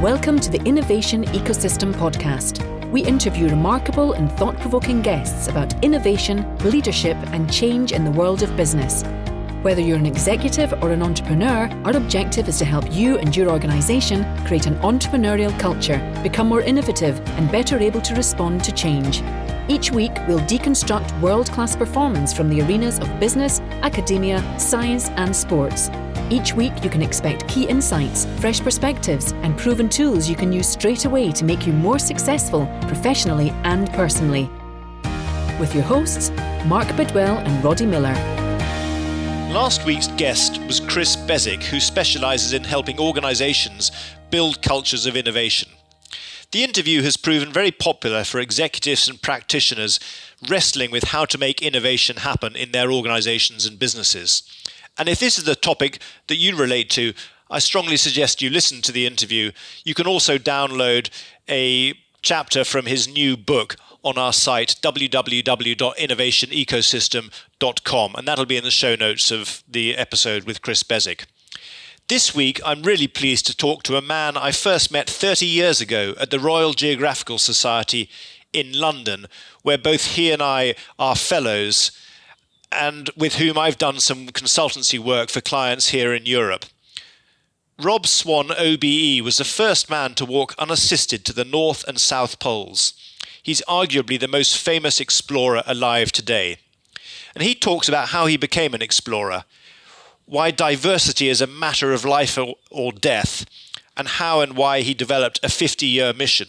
Welcome to the Innovation Ecosystem Podcast. We interview remarkable and thought-provoking guests about innovation, leadership, and change in the world of business. Whether you're an executive or an entrepreneur, our objective is to help you and your organisation create an entrepreneurial culture, become more innovative, and better able to respond to change. Each week, we'll deconstruct world-class performance from the arenas of business, academia, science, and sports. Each week, you can expect key insights, fresh perspectives, and proven tools you can use straight away to make you more successful professionally and personally. With your hosts, Mark Bidwell and Roddy Miller. Last week's guest was Chris Bezic, who specialises in helping organisations build cultures of innovation. The interview has proven very popular for executives and practitioners wrestling with how to make innovation happen in their organisations and businesses. And if this is the topic that you relate to, I strongly suggest you listen to the interview. You can also download a chapter from his new book on our site, www.innovationecosystem.com, and that'll be in the show notes of the episode with Chris Bezic. This week, I'm really pleased to talk to a man I first met 30 years ago at the Royal Geographical Society in London, where both he and I are fellows, and with whom I've done some consultancy work for clients here in Europe. Rob Swan, OBE, was the first man to walk unassisted to the North and South Poles. He's arguably the most famous explorer alive today. And he talks about how he became an explorer, why diversity is a matter of life or death, and how and why he developed a 50-year mission.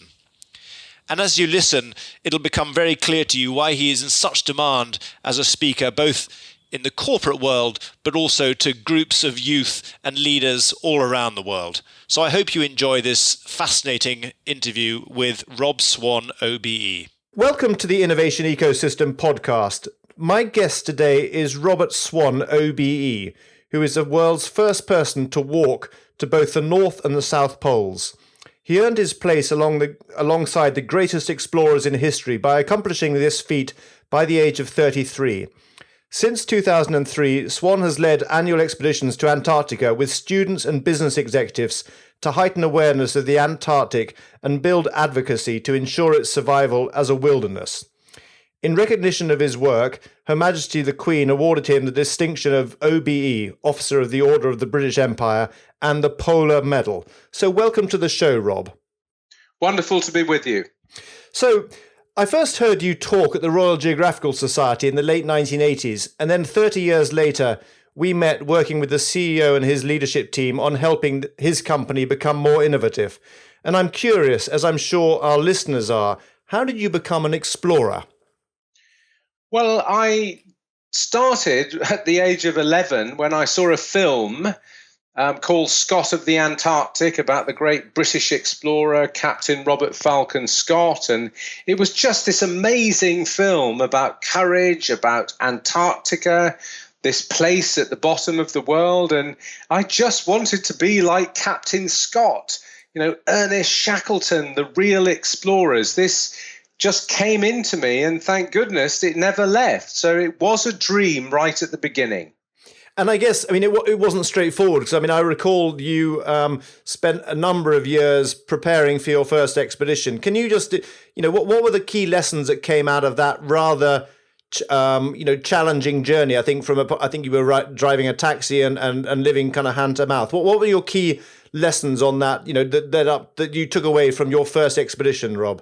And as you listen, it'll become very clear to you why he is in such demand as a speaker, both in the corporate world, but also to groups of youth and leaders all around the world. So I hope you enjoy this fascinating interview with Rob Swan, OBE. Welcome to the Innovation Ecosystem Podcast. My guest today is Robert Swan, OBE, who is the world's first person to walk to both the North and the South Poles. He earned his place alongside the greatest explorers in history by accomplishing this feat by the age of 33. Since 2003, Swan has led annual expeditions to Antarctica with students and business executives to heighten awareness of the Antarctic and build advocacy to ensure its survival as a wilderness. In recognition of his work, Her Majesty the Queen awarded him the distinction of OBE, Officer of the Order of the British Empire, and the Polar Medal. So welcome to the show, Rob. Wonderful to be with you. So I first heard you talk at the Royal Geographical Society in the late 1980s, and then 30 years later, we met working with the CEO and his leadership team on helping his company become more innovative. And I'm curious, as I'm sure our listeners are, how did you become an explorer? Well, I started at the age of 11 when I saw a film called Scott of the Antarctic about the great British explorer, Captain Robert Falcon Scott. And it was just this amazing film about courage, about Antarctica, this place at the bottom of the world. And I just wanted to be like Captain Scott, Ernest Shackleton, the real explorers. This just came into me, and thank goodness it never left. So it was a dream right at the beginning. And I guess, it wasn't straightforward, because, I recall you spent a number of years preparing for your first expedition. Can you just, what were the key lessons that came out of that rather, challenging journey? I think you were driving a taxi and living kind of hand to mouth. What were your key lessons on that, that you took away from your first expedition, Rob?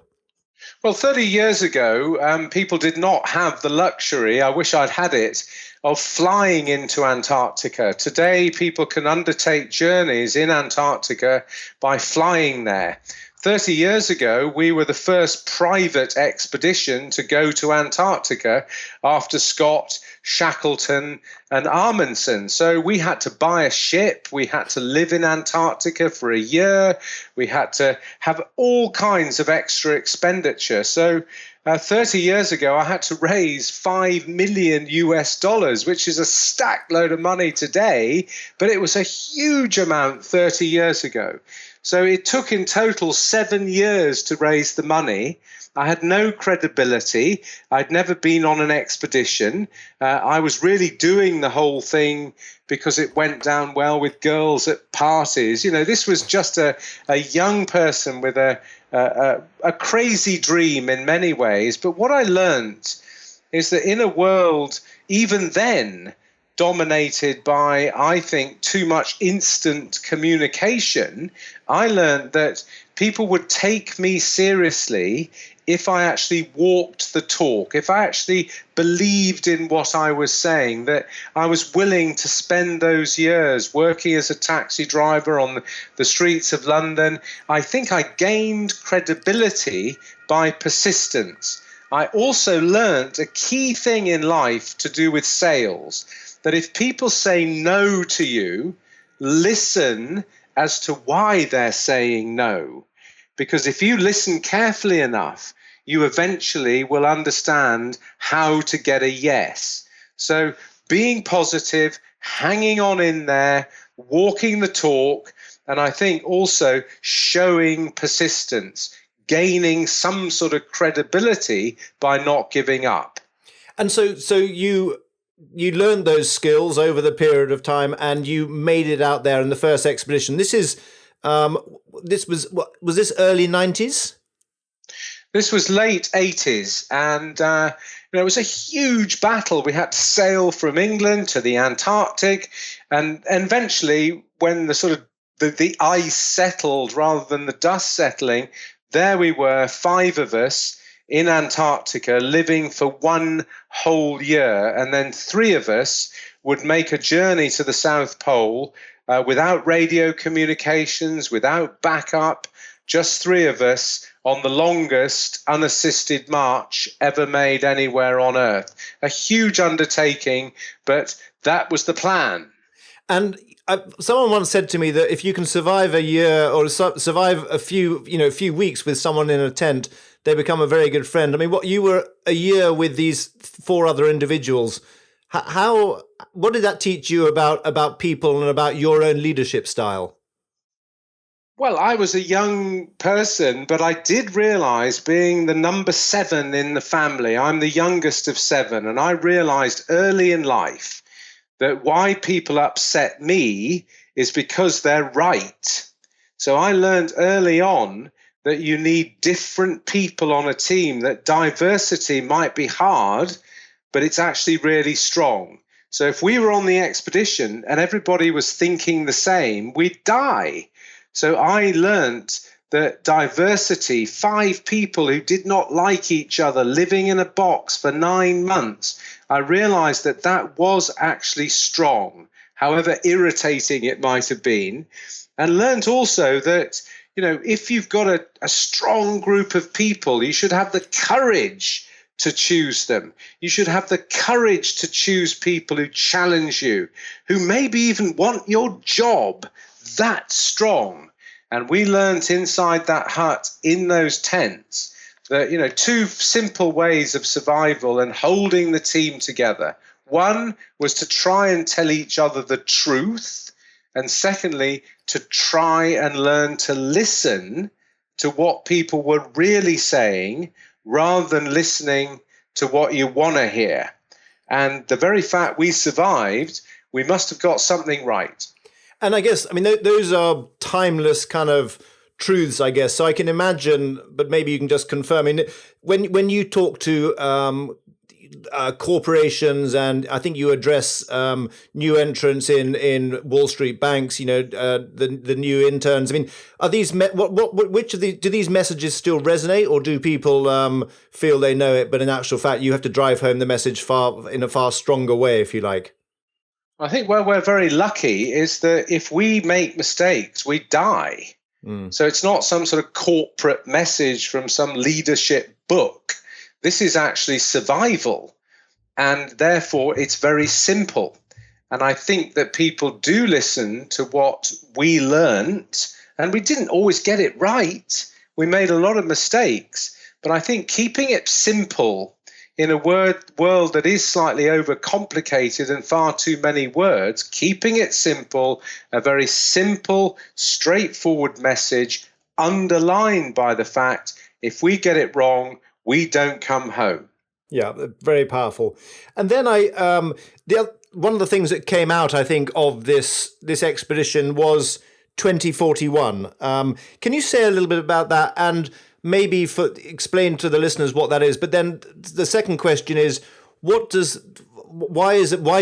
Well, 30 years ago, people did not have the luxury, I wish I'd had it, of flying into Antarctica. Today, people can undertake journeys in Antarctica by flying there. 30 years ago, we were the first private expedition to go to Antarctica after Scott, Shackleton, and Amundsen. So we had to buy a ship. We had to live in Antarctica for a year. We had to have all kinds of extra expenditure. So 30 years ago, I had to raise $5 million, which is a stack load of money today, but it was a huge amount 30 years ago. So it took in total 7 years to raise the money. I had no credibility. I'd never been on an expedition. I was really doing the whole thing because it went down well with girls at parties. This was just a young person with a crazy dream in many ways. But what I learned is that in a world, even then, dominated by, I think, too much instant communication, I learned that people would take me seriously if I actually walked the talk, if I actually believed in what I was saying, that I was willing to spend those years working as a taxi driver on the streets of London. I think I gained credibility by persistence. I also learned a key thing in life to do with sales, that if people say no to you, listen as to why they're saying no. Because if you listen carefully enough, you eventually will understand how to get a yes. So being positive, hanging on in there, walking the talk, and I think also showing persistence, gaining some sort of credibility by not giving up. And so you learned those skills over the period of time, and you made it out there in the first expedition. Was this early 90s? This was late 80s, and it was a huge battle. We had to sail from England to the Antarctic, and eventually, when the ice settled rather than the dust settling, there we were, 5 of us in Antarctica, living for 1 whole year, and then 3 of us would make a journey to the South Pole without radio communications, without backup, just 3 of us on the longest unassisted march ever made anywhere on Earth. A huge undertaking, but that was the plan. And someone once said to me that if you can survive a year or survive a few weeks with someone in a tent, they become a very good friend. I mean, you were a year with these 4 other individuals. What did that teach you about people and about your own leadership style? Well, I was a young person, but I did realize, being the number 7 in the family, I'm the youngest of 7, and I realized early in life that why people upset me is because they're right. So I learned early on that you need different people on a team, that diversity might be hard, but it's actually really strong. So if we were on the expedition and everybody was thinking the same, we'd die. So I learned that diversity, 5 people who did not like each other, living in a box for 9 months, I realized that that was actually strong, however irritating it might have been. And learned also that, if you've got a strong group of people, you should have the courage to choose them. You should have the courage to choose people who challenge you, who maybe even want your job. That strong. And we learnt inside that hut, in those tents, that 2 simple ways of survival and holding the team together. One was to try and tell each other the truth, and secondly, to try and learn to listen to what people were really saying rather than listening to what you want to hear. And the very fact we survived, we must have got something right. And I guess, those are timeless kind of truths, I guess. So I can imagine, but maybe you can just confirm. When you talk to corporations, and I think you address new entrants in Wall Street banks, the new interns. Are these which of do these messages still resonate, or do people feel they know it, but in actual fact you have to drive home the message in a far stronger way, if you like? I think where we're very lucky is that if we make mistakes, we die. So it's not some sort of corporate message from some leadership book. This is actually survival. And therefore, it's very simple. And I think that people do listen to what we learnt. And we didn't always get it right. We made a lot of mistakes. But I think keeping it simple, in a world that is slightly overcomplicated and far too many words, keeping it simple, a very simple, straightforward message underlined by the fact if we get it wrong, we don't come home. Yeah, very powerful. And then one of the things that came out, I think, of this expedition was 2041. Can you say a little bit about that and maybe explain to the listeners what that is? But then the second question is, why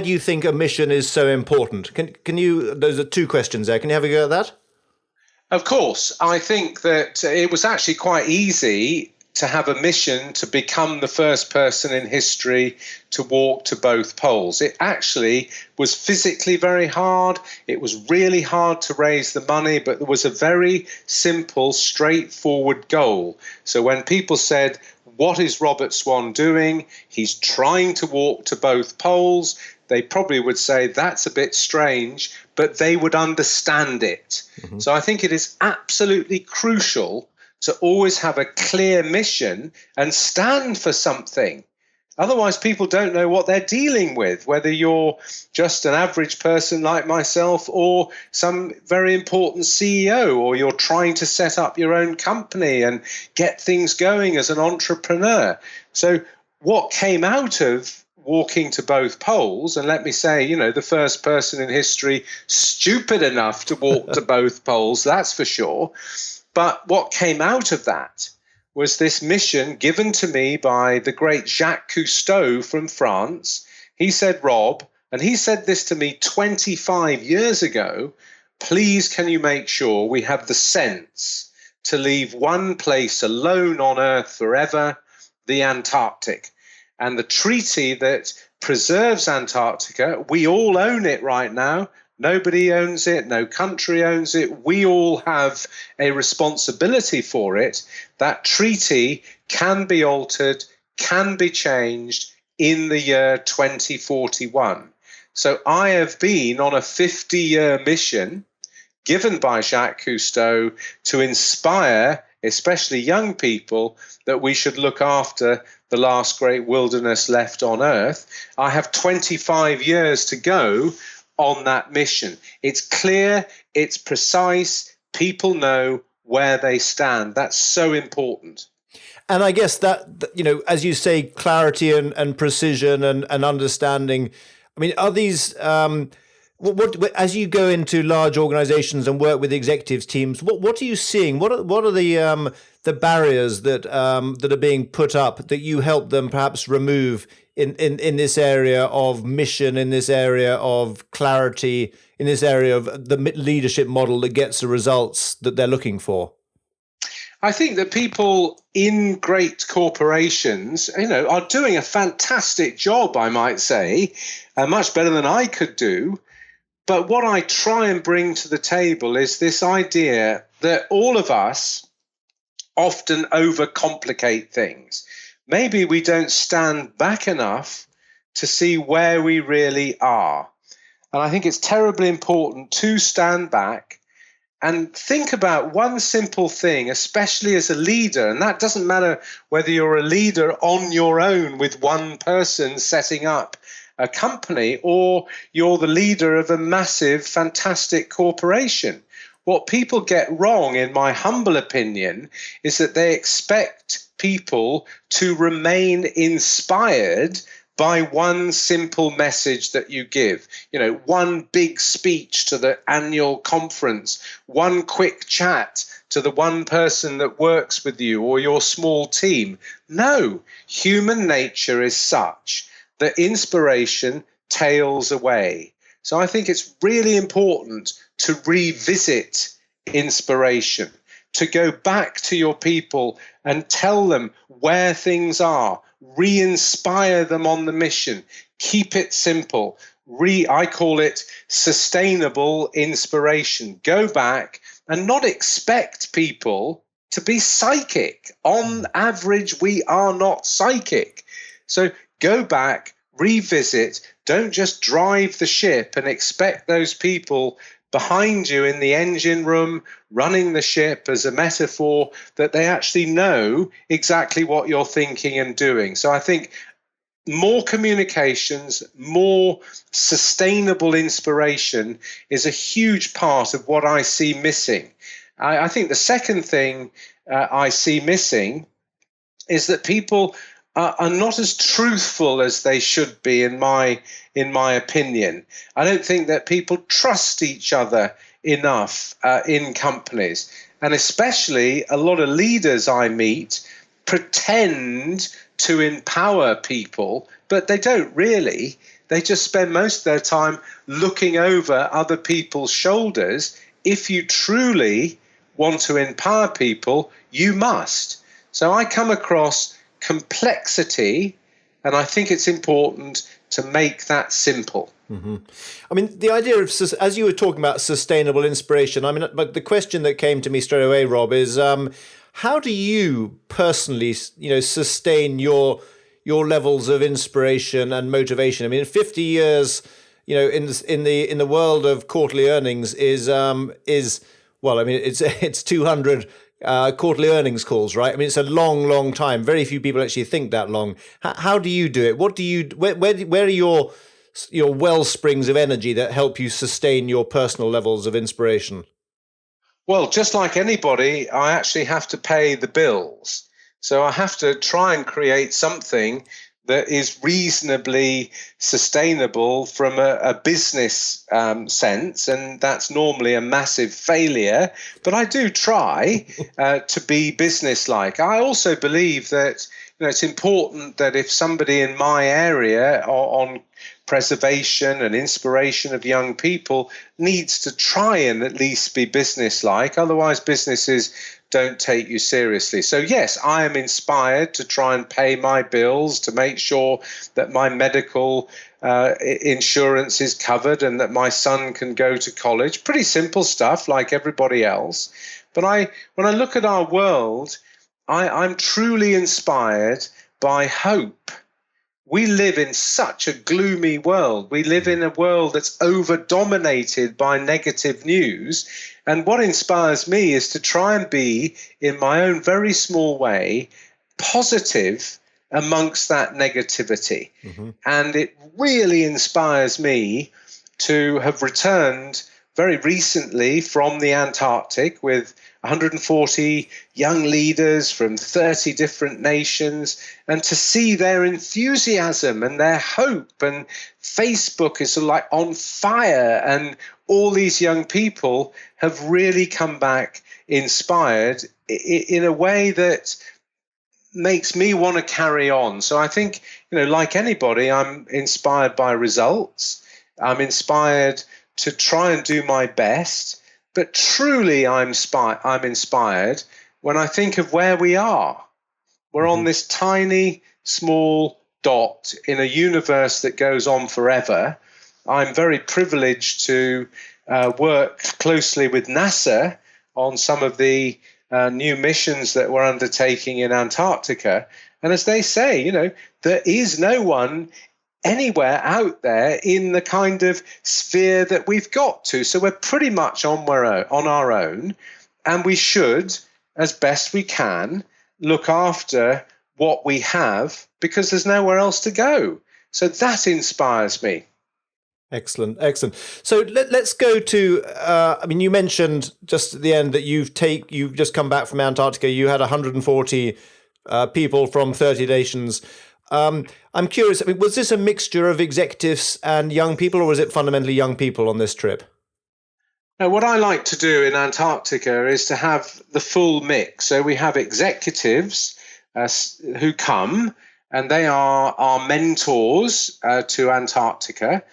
do you think a mission is so important? Can you? Those are two questions there. Can you have a go at that? Of course, I think that it was actually quite easy to have a mission to become the first person in history to walk to both poles. It actually was physically very hard. It was really hard to raise the money, but there was a very simple, straightforward goal. So when people said, what is Robert Swan doing? He's trying to walk to both poles. They probably would say that's a bit strange, but they would understand it. Mm-hmm. So I think it is absolutely crucial to always have a clear mission and stand for something. Otherwise, people don't know what they're dealing with, whether you're just an average person like myself or some very important CEO, or you're trying to set up your own company and get things going as an entrepreneur. So what came out of walking to both poles, and let me say, the first person in history stupid enough to walk to both poles, that's for sure. But what came out of that was this mission given to me by the great Jacques Cousteau from France. He said, Rob, and he said this to me 25 years ago, please can you make sure we have the sense to leave one place alone on Earth forever, the Antarctic. And the treaty that preserves Antarctica, we all own it right now. Nobody owns it. No country owns it. We all have a responsibility for it. That treaty can be altered, can be changed in the year 2041. So I have been on a 50-year mission given by Jacques Cousteau to inspire, especially young people, that we should look after the last great wilderness left on Earth. I have 25 years to go on that mission. It's clear, it's precise, people know where they stand. That's so important. And I guess that, as you say, clarity and precision and understanding, I mean, are these, what as you go into large organizations and work with executives teams, what are you seeing? What are the barriers that are being put up that you help them perhaps remove in this area of mission, in this area of clarity, in this area of the leadership model that gets the results that they're looking for? I think that people in great corporations, are doing a fantastic job, I might say, much better than I could do. But what I try and bring to the table is this idea that all of us often overcomplicate things. Maybe we don't stand back enough to see where we really are. And I think it's terribly important to stand back and think about one simple thing, especially as a leader. And that doesn't matter whether you're a leader on your own with one person setting up a company, or you're the leader of a massive, fantastic corporation. What people get wrong, in my humble opinion, is that they expect people to remain inspired by one simple message that you give. One big speech to the annual conference, one quick chat to the one person that works with you or your small team. No, human nature is such that inspiration tails away. So I think it's really important to revisit inspiration, to go back to your people and tell them where things are, re-inspire them on the mission, keep it simple. I call it sustainable inspiration. Go back and not expect people to be psychic. On average, we are not psychic. So go back, revisit, don't just drive the ship and expect those people behind you in the engine room running the ship as a metaphor that they actually know exactly what you're thinking and doing. So I think more communications, more sustainable inspiration is a huge part of what I see missing. I think the second thing I see missing is that people are not as truthful as they should be, in my opinion. I don't think that people trust each other enough in companies. And especially a lot of leaders I meet pretend to empower people, but they don't really. They just spend most of their time looking over other people's shoulders. If you truly want to empower people, you must. So I come across complexity, and I think it's important to make that simple. Mm-hmm. I mean, the idea of, as you were talking about sustainable inspiration, I mean, but the question that came to me straight away, Rob, is how do you personally, sustain your levels of inspiration and motivation? I mean, 50 years, in the world of quarterly earnings is well, I mean, it's 200 quarterly earnings calls, right? I mean, it's a long time. Very few people actually think that long. How do you do it? What do you? Where are your well springs of energy that help you sustain your personal levels of inspiration? Well, just like anybody, I actually have to pay the bills. So I have to try and create something that is reasonably sustainable from a business sense. And that's normally a massive failure. But I do try to be businesslike. I also believe that it's important that if somebody in my area on preservation and inspiration of young people needs to try and at least be businesslike, otherwise businesses don't take you seriously. So yes, I am inspired to try and pay my bills, to make sure that my medical insurance is covered and that my son can go to college. Pretty simple stuff like everybody else. But when I look at our world, I'm truly inspired by hope. We live in such a gloomy world. We live in a world that's over-dominated by negative news. And what inspires me is to try and be, in my own very small way, positive amongst that negativity. Mm-hmm. And it really inspires me to have returned very recently from the Antarctic with 140 young leaders from 30 different nations, and to see their enthusiasm and their hope. And Facebook is like on fire, and all these young people have really come back inspired in a way that makes me want to carry on. So I think, like anybody, I'm inspired by results. I'm inspired to try and do my best. But truly, I'm inspired when I think of where we are. We're on this tiny, small dot in a universe that goes on forever. I'm very privileged to work closely with NASA on some of the new missions that we're undertaking in Antarctica. And as they say, there is no one anywhere out there in the kind of sphere that we've got to. So we're pretty much on our own, and we should, as best we can, look after what we have because there's nowhere else to go. So that inspires me. Excellent. So let's go to, you mentioned just at the end that you've just come back from Antarctica. You had 140 people from 30 nations. I'm curious, was this a mixture of executives and young people, or was it fundamentally young people on this trip? Now, what I like to do in Antarctica is to have the full mix. So we have executives who come, and they are our mentors to Antarctica,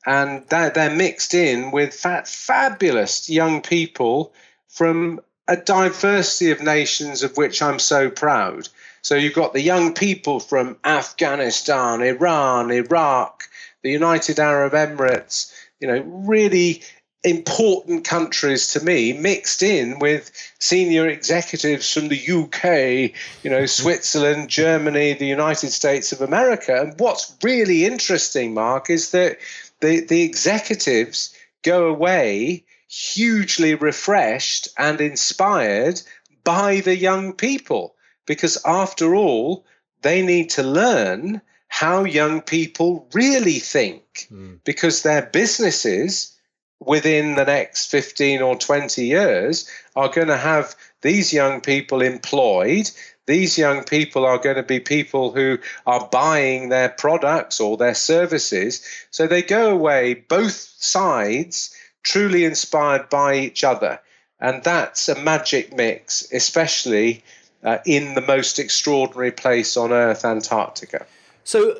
and they're mixed in with fabulous young people from a diversity of nations of which I'm so proud. So you've got the young people from Afghanistan, Iran, Iraq, the United Arab Emirates, really important countries to me, mixed in with senior executives from the UK, Switzerland, Germany, the United States of America. And what's really interesting, Mark, is that the executives go away hugely refreshed and inspired by the young people. Because after all, they need to learn how young people really think, because their businesses within the next 15 or 20 years are going to have these young people employed. These young people are going to be people who are buying their products or their services. So they go away, both sides, truly inspired by each other. And that's a magic mix, especially in the most extraordinary place on Earth, Antarctica. So,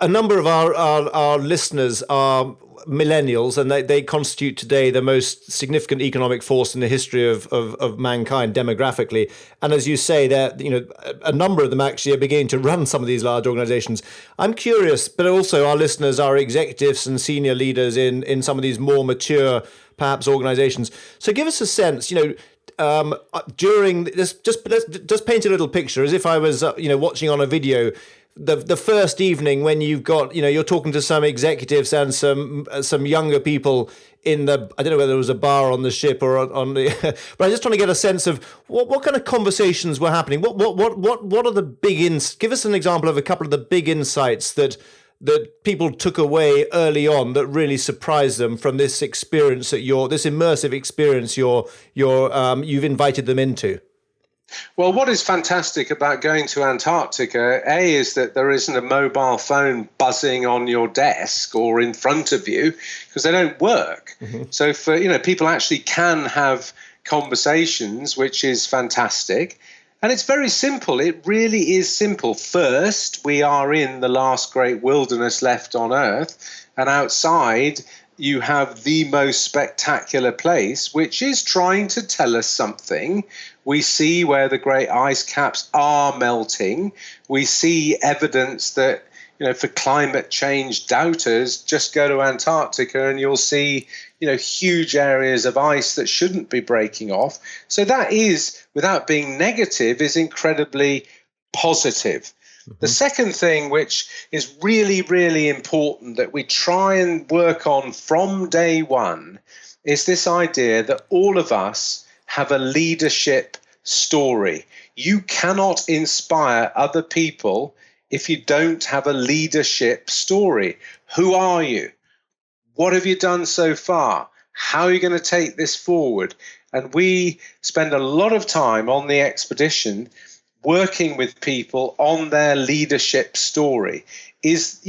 a number of our listeners are millennials, and they constitute today the most significant economic force in the history of mankind demographically. And as you say, a number of them actually are beginning to run some of these large organizations. I'm curious, but also our listeners are executives and senior leaders in some of these more mature, perhaps, organizations. So give us a sense, during this, just paint a little picture as if I was, watching on a video. The first evening when you've got, you're talking to some executives and some younger people in I don't know whether it was a bar on the ship or on the, but I'm just trying to get a sense of what kind of conversations were happening. What are the give us an example of a couple of the big insights that people took away early on that really surprised them from this experience this immersive experience you've invited them into. Well, what is fantastic about going to Antarctica, is that there isn't a mobile phone buzzing on your desk or in front of you, because they don't work. Mm-hmm. So for people actually can have conversations, which is fantastic. And it's very simple. It really is simple. First, we are in the last great wilderness left on Earth, and outside you have the most spectacular place, which is trying to tell us something. We see where the great ice caps are melting. We see evidence that, for climate change doubters, just go to Antarctica and you'll see, huge areas of ice that shouldn't be breaking off. So that is, without being negative, is incredibly positive. The second thing, which is really, really important that we try and work on from day one, is this idea that all of us have a leadership story. You cannot inspire other people if you don't have a leadership story. Who are you? What have you done so far? How are you going to take this forward? And we spend a lot of time on the expedition working with people on their leadership story. Is,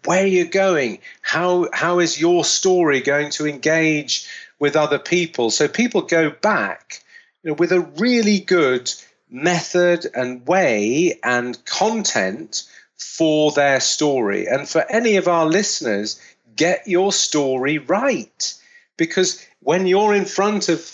where you're going? How is your story going to engage with other people? So people go back, with a really good method and way and content for their story. And for any of our listeners, get your story right. Because when you're in front of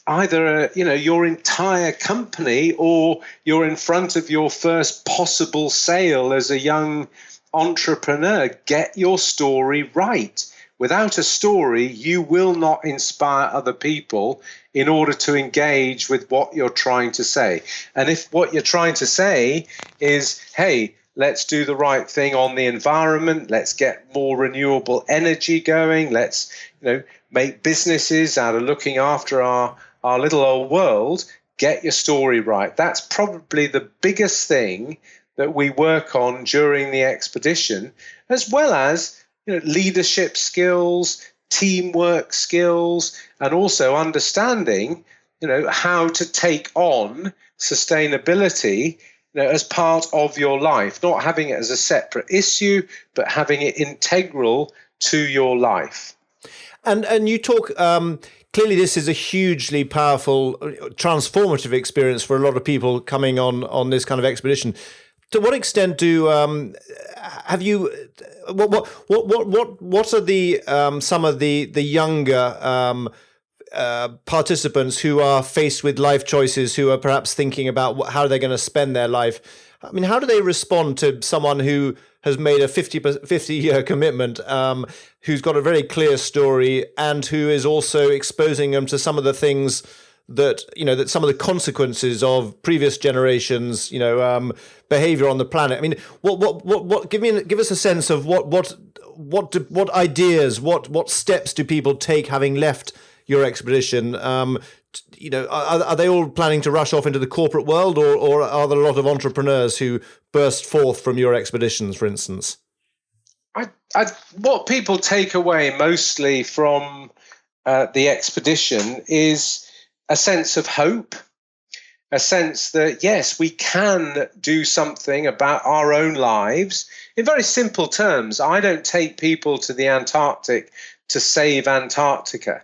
either your entire company, or you're in front of your first possible sale as a young entrepreneur, get your story right. Without a story, you will not inspire other people in order to engage with what you're trying to say. And if what you're trying to say is, hey, let's do the right thing on the environment, let's get more renewable energy going, let's make businesses out of looking after our little old world, get your story right. That's probably the biggest thing that we work on during the expedition, as well as leadership skills, teamwork skills, and also understanding how to take on sustainability as part of your life, not having it as a separate issue, but having it integral to your life. And you talk, clearly this is a hugely powerful, transformative experience for a lot of people coming on this kind of expedition. To what extent have you? What are the some of the younger participants who are faced with life choices, who are perhaps thinking about how they're going to spend their life? I mean, how do they respond to someone who has made a 50-year commitment, who's got a very clear story, and who is also exposing them to some of the things that that some of the consequences of previous generations, behavior on the planet? I mean, what? Give us a sense of what ideas, what steps do people take having left your expedition, are they all planning to rush off into the corporate world, or are there a lot of entrepreneurs who burst forth from your expeditions, for instance? What people take away mostly from the expedition is a sense of hope, a sense that, yes, we can do something about our own lives. In very simple terms, I don't take people to the Antarctic to save Antarctica.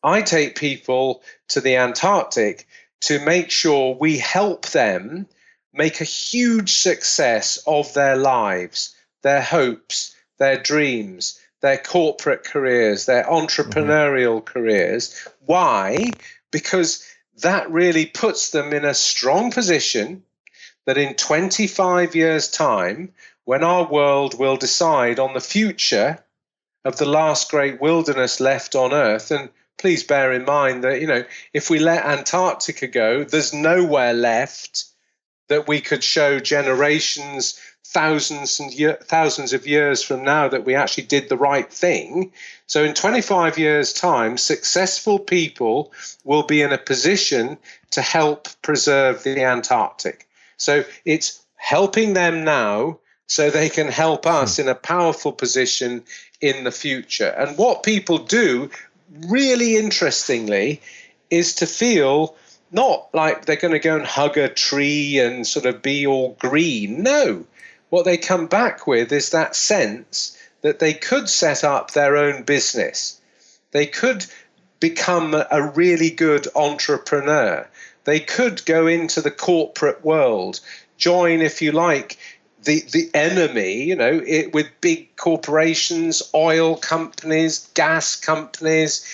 I take people to the Antarctic to make sure we help them make a huge success of their lives, their hopes, their dreams, their corporate careers, their entrepreneurial careers. Why? Because that really puts them in a strong position that in 25 years' time, when our world will decide on the future of the last great wilderness left on Earth, and please bear in mind that, if we let Antarctica go, there's nowhere left that we could show generations, thousands of years from now that we actually did the right thing. So in 25 years' time, successful people will be in a position to help preserve the Antarctic. So it's helping them now so they can help us in a powerful position in the future. And what people do, really interestingly, is to feel not like they're going to go and hug a tree and sort of be all green. No. What they come back with is that sense that they could set up their own business. They could become a really good entrepreneur. They could go into the corporate world, join, if you like, the enemy, with big corporations, oil companies, gas companies,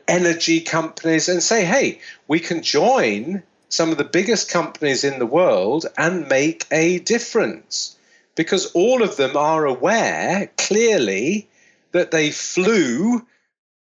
energy companies, and say, hey, we can join some of the biggest companies in the world and make a difference, because all of them are aware clearly that they flew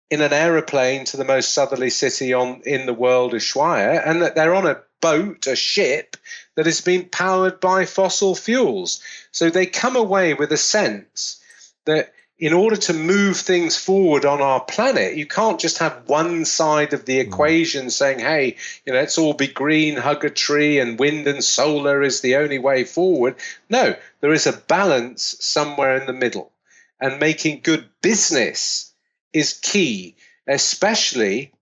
in an aeroplane to the most southerly city in the world, Ushuaia, and that they're on a boat, a ship that has been powered by fossil fuels. So they come away with a sense that in order to move things forward on our planet, you can't just have one side of the equation saying, hey, let's all be green, hug a tree, and wind and solar is the only way forward. No, there is a balance somewhere in the middle. And making good business is key, especially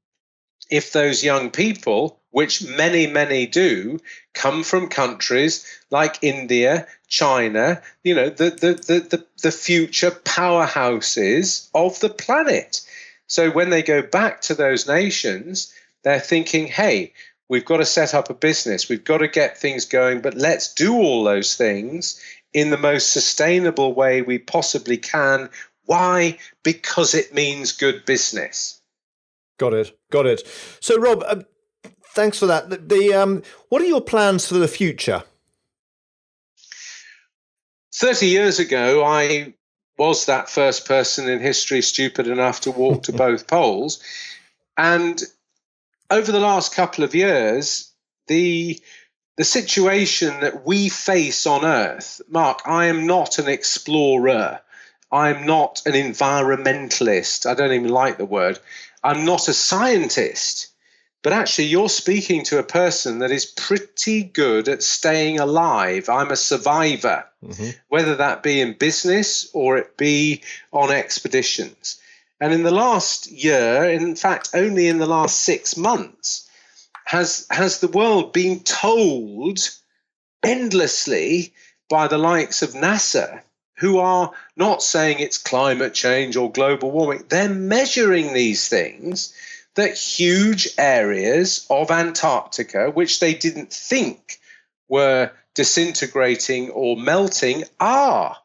if those young people, which many, many do, come from countries like India, China, the future powerhouses of the planet. So when they go back to those nations, they're thinking, hey, we've got to set up a business, we've got to get things going, but let's do all those things in the most sustainable way we possibly can. Why? Because it means good business. Got it. So, Rob, thanks for that. What are your plans for the future? 30 years ago, I was that first person in history stupid enough to walk to both poles. And over the last couple of years, the situation that we face on Earth, Mark, I am not an explorer. I'm not an environmentalist. I don't even like the word. I'm not a scientist. But actually, you're speaking to a person that is pretty good at staying alive. I'm a survivor, whether that be in business or it be on expeditions. And in the last year, in fact, only in the last 6 months, has the world been told endlessly by the likes of NASA, who are not saying it's climate change or global warming. They're measuring these things, that huge areas of Antarctica, which they didn't think were disintegrating or melting, are.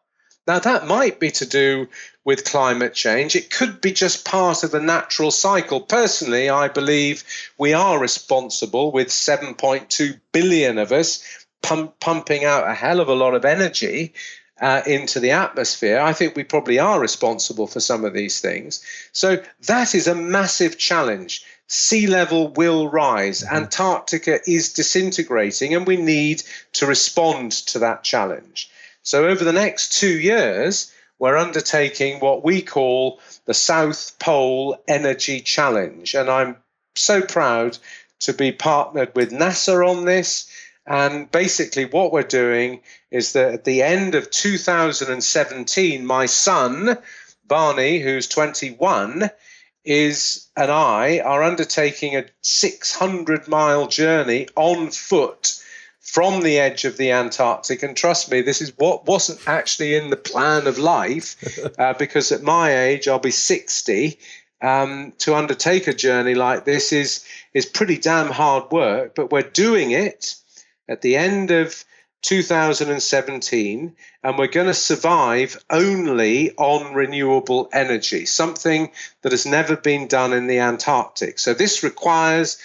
Now, that might be to do with climate change. It could be just part of the natural cycle. Personally, I believe we are responsible, with 7.2 billion of us pumping out a hell of a lot of energy into the atmosphere. I think we probably are responsible for some of these things. So that is a massive challenge. Sea level will rise. Antarctica is disintegrating, and we need to respond to that challenge. So over the next 2 years, we're undertaking what we call the South Pole Energy Challenge. And I'm so proud to be partnered with NASA on this. And basically what we're doing is that at the end of 2017, my son, Barney, who's 21, and I are undertaking a 600-mile journey on foot from the edge of the Antarctic. And trust me, this is what wasn't actually in the plan of life, because at my age, I'll be 60. To undertake a journey like this is pretty damn hard work, but we're doing it at the end of 2017, and we're going to survive only on renewable energy, something that has never been done in the Antarctic. So this requires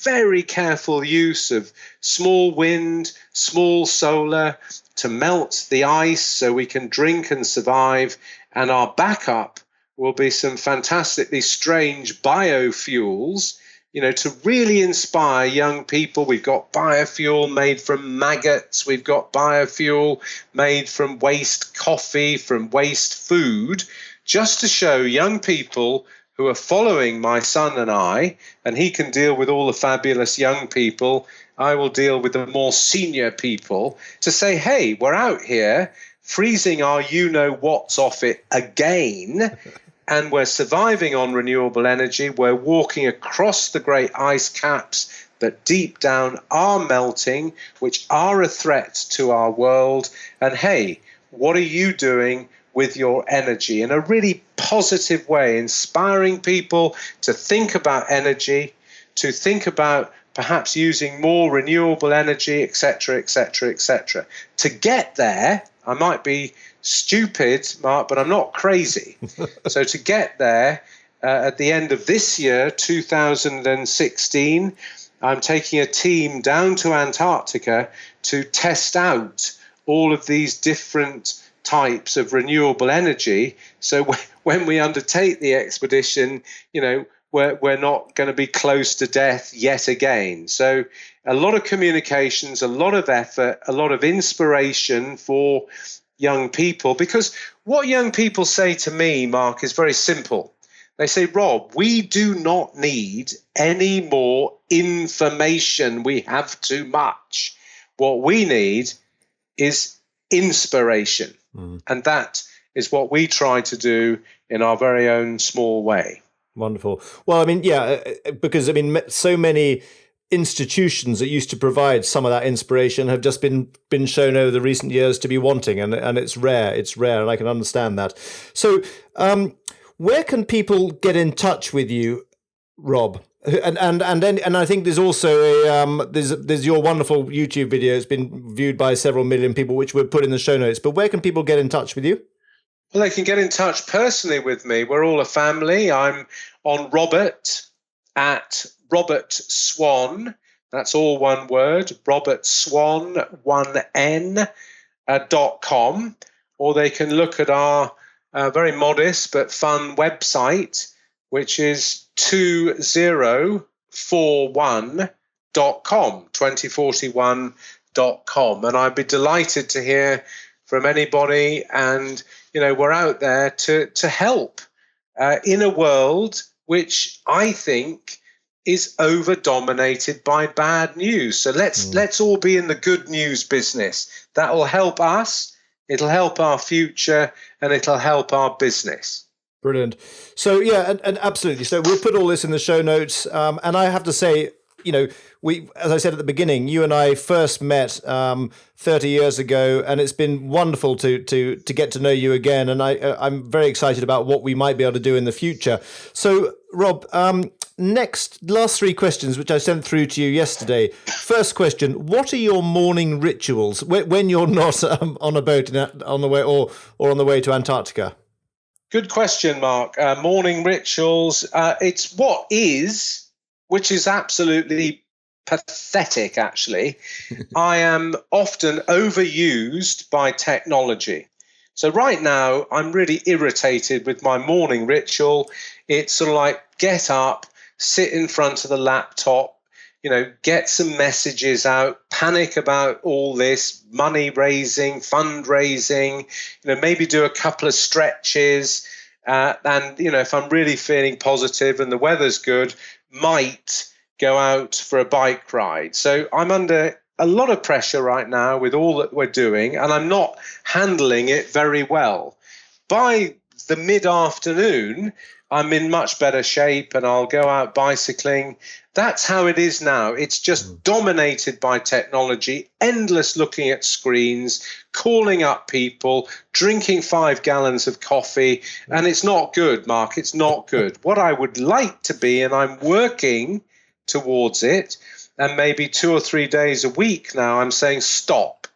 very careful use of small wind, small solar to melt the ice so we can drink and survive, and our backup will be some fantastically strange biofuels, to really inspire young people. We've got biofuel made from maggots. We've got biofuel made from waste coffee, from waste food, just to show young people who are following my son and I, and he can deal with all the fabulous young people. I will deal with the more senior people, to say, hey, we're out here freezing our you-know-whats off it again. And we're surviving on renewable energy. We're walking across the great ice caps that deep down are melting, which are a threat to our world. And hey, what are you doing with your energy? In a really positive way, inspiring people to think about energy, to think about perhaps using more renewable energy, etc., etc., etc. To get there, I might be stupid, Mark, but I'm not crazy. So to get there, at the end of this year, 2016, I'm taking a team down to Antarctica to test out all of these different types of renewable energy. So when we undertake the expedition, we're not going to be close to death yet again. So a lot of communications, a lot of effort, a lot of inspiration for young people, because what young people say to me, Mark, is very simple. They say, Rob, we do not need any more information. We have too much. What we need is inspiration. And that is what we try to do in our very own small way. Wonderful. Well, because so many institutions that used to provide some of that inspiration have just been shown over the recent years to be wanting, and it's rare, and I can understand that. So where can people get in touch with you, Rob? And I think there's also there's your wonderful YouTube video. It's been viewed by several million people, which we'll put in the show notes. But where can people get in touch with you? Well, they can get in touch personally with me. We're all a family. I'm on Robert at Robert Swan, that's all one word, Robert Swan, 1N.com, or they can look at our very modest but fun website, which is 2041.com, 2041.com. And I'd be delighted to hear from anybody, and we're out there to help in a world which I think is over-dominated by bad news. So let's all be in the good news business. That will help us, it'll help our future, and it'll help our business. Brilliant. So yeah, and absolutely. So we'll put all this in the show notes. And I have to say, we, as I said at the beginning, you and I first met 30 years ago, and it's been wonderful to get to know you again. And I'm very excited about what we might be able to do in the future. So, Rob, last three questions, which I sent through to you yesterday. First question: what are your morning rituals when you're not on a boat on the way or on the way to Antarctica? Good question, Mark. Morning rituals. It's which is absolutely pathetic, actually. I am often overused by technology. So right now, I'm really irritated with my morning ritual. It's sort of like get up, sit in front of the laptop, get some messages out, panic about all this money raising, fundraising, maybe do a couple of stretches. And, if I'm really feeling positive and the weather's good, might go out for a bike ride. So I'm under a lot of pressure right now with all that we're doing, and I'm not handling it very well. By the mid-afternoon, I'm in much better shape and I'll go out bicycling. That's how it is now. It's just dominated by technology, endless looking at screens, calling up people, drinking 5 gallons of coffee. And it's not good, Mark. It's not good. What I would like to be, and I'm working towards it, and maybe 2 or 3 days a week now, I'm saying stop.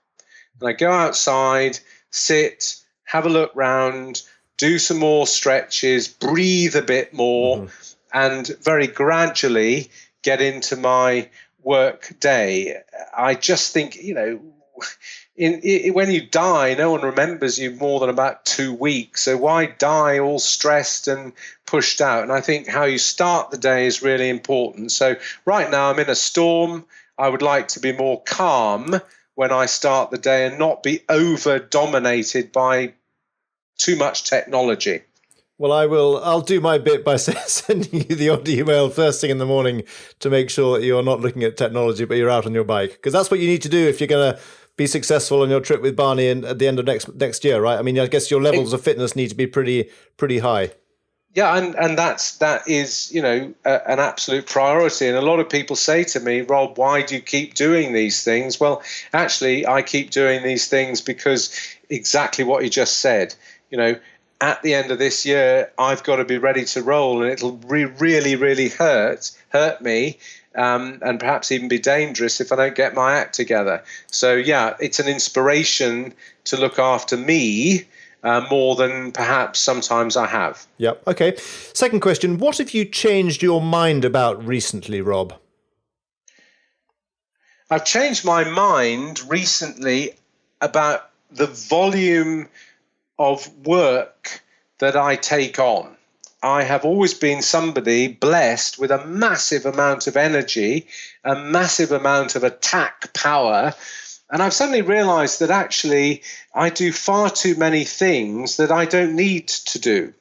And I go outside, sit, have a look round, do some more stretches, breathe a bit more, and very gradually get into my work day. I just think, when you die, no one remembers you more than about 2 weeks. So why die all stressed and pushed out? And I think how you start the day is really important. So right now I'm in a storm. I would like to be more calm when I start the day and not be over dominated by too much technology. Well, I'll do my bit by sending you the odd email first thing in the morning to make sure that you're not looking at technology, but you're out on your bike. Because that's what you need to do if you're going to be successful on your trip with Barney at the end of next year, right? I mean, I guess your levels of fitness need to be pretty high. Yeah, and that is, an absolute priority. And a lot of people say to me, Rob, why do you keep doing these things? Well, actually, I keep doing these things because exactly what you just said. At the end of this year, I've got to be ready to roll, and it'll really, really hurt me, and perhaps even be dangerous if I don't get my act together. So, yeah, it's an inspiration to look after me more than perhaps sometimes I have. Yep. Okay. Second question, what have you changed your mind about recently, Rob? I've changed my mind recently about the volume of work that I take on. I have always been somebody blessed with a massive amount of energy, a massive amount of attack power. And I've suddenly realized that actually I do far too many things that I don't need to do,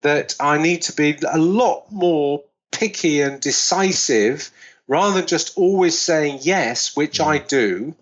that I need to be a lot more picky and decisive rather than just always saying yes, which I do.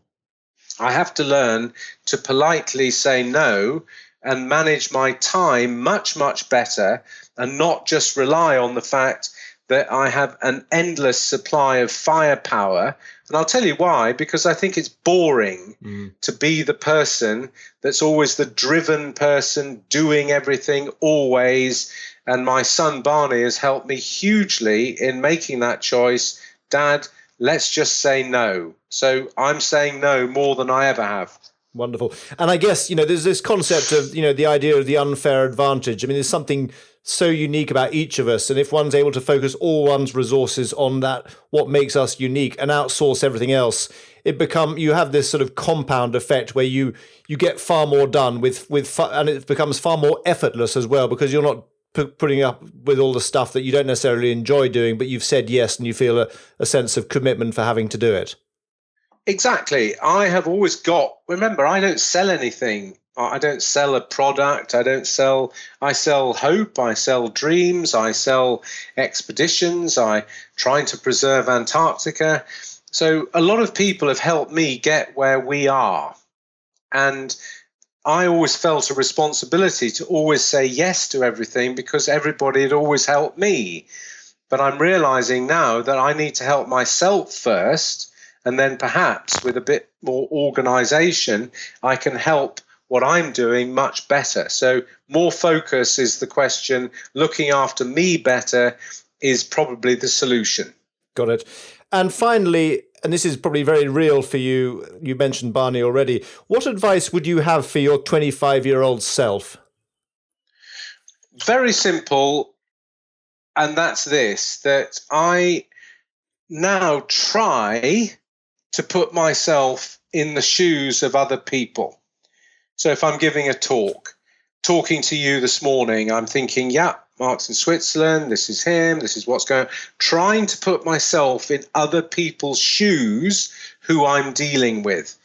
I have to learn to politely say no and manage my time much, much better, and not just rely on the fact that I have an endless supply of firepower. And I'll tell you why, because I think it's boring to be the person that's always the driven person, doing everything always. And my son Barney has helped me hugely in making that choice. Dad, let's just say no. So I'm saying no more than I ever have. Wonderful. And I guess, there's this concept of, the idea of the unfair advantage. I mean, there's something so unique about each of us. And if one's able to focus all one's resources on that, what makes us unique, and outsource everything else, you have this sort of compound effect where you get far more done and it becomes far more effortless as well, because you're not putting up with all the stuff that you don't necessarily enjoy doing, but you've said yes and you feel a sense of commitment for having to do it. Exactly. I have always remember, I don't sell anything. I don't sell a product. I sell hope. I sell dreams. I sell expeditions. I trying to preserve Antarctica. So a lot of people have helped me get where we are. And I always felt a responsibility to always say yes to everything because everybody had always helped me. But I'm realizing now that I need to help myself first. And then perhaps with a bit more organization, I can help what I'm doing much better. So more focus is the question. Looking after me better is probably the solution. Got it. And finally, and this is probably very real for you, you mentioned Barney already, what advice would you have for your 25-year-old self? Very simple, and that's this, that I now try to put myself in the shoes of other people. So if I'm giving a talking to you this morning, I'm thinking, Mark's in Switzerland, this is him, this is what's going on. Trying to put myself in other people's shoes who I'm dealing with.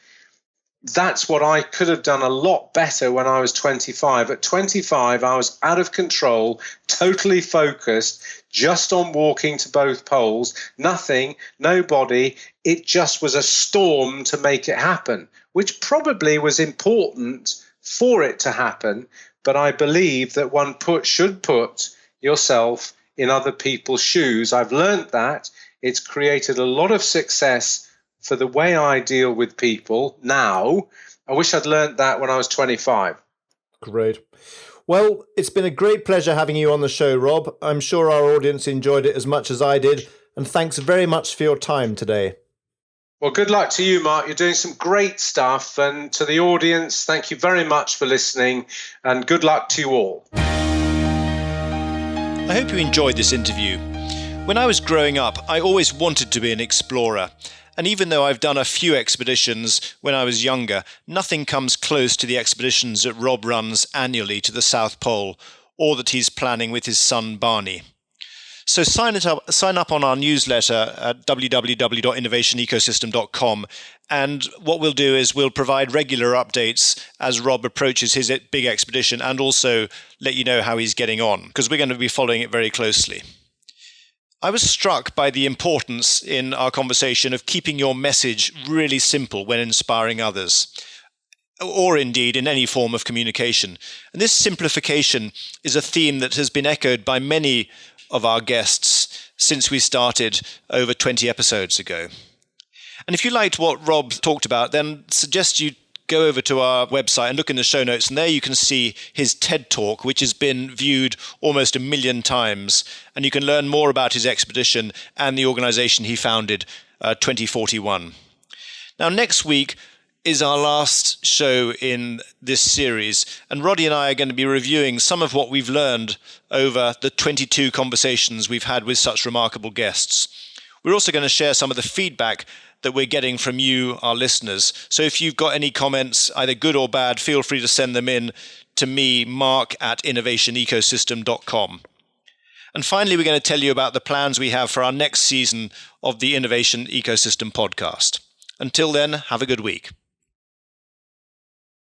That's what I could have done a lot better when I was 25. At 25, I was out of control, totally focused, just on walking to both poles. Nothing, nobody. It just was a storm to make it happen, which probably was important for it to happen. But I believe that one should put yourself in other people's shoes. I've learned that. It's created a lot of success for the way I deal with people now. I wish I'd learned that when I was 25. Great. Well, it's been a great pleasure having you on the show, Rob. I'm sure our audience enjoyed it as much as I did. And thanks very much for your time today. Well, good luck to you, Mark. You're doing some great stuff. And to the audience, thank you very much for listening. And good luck to you all. I hope you enjoyed this interview. When I was growing up, I always wanted to be an explorer. And even though I've done a few expeditions when I was younger, nothing comes close to the expeditions that Rob runs annually to the South Pole, or that he's planning with his son Barney. So sign up on our newsletter at www.innovationecosystem.com. And what we'll do is we'll provide regular updates as Rob approaches his big expedition, and also let you know how he's getting on, because we're going to be following it very closely. I was struck by the importance in our conversation of keeping your message really simple when inspiring others, or indeed in any form of communication. And this simplification is a theme that has been echoed by many of our guests since we started over 20 episodes ago. And if you liked what Rob talked about, then suggest you go over to our website and look in the show notes, and there you can see his TED Talk, which has been viewed almost 1 million times. And you can learn more about his expedition and the organization he founded, 2041. Now, next week is our last show in this series, and Roddy and I are going to be reviewing some of what we've learned over the 22 conversations we've had with such remarkable guests. We're also going to share some of the feedback that we're getting from you, our listeners. So if you've got any comments, either good or bad, feel free to send them in to me, Mark, at innovationecosystem.com. And finally, we're going to tell you about the plans we have for our next season of the Innovation Ecosystem podcast. Until then, have a good week.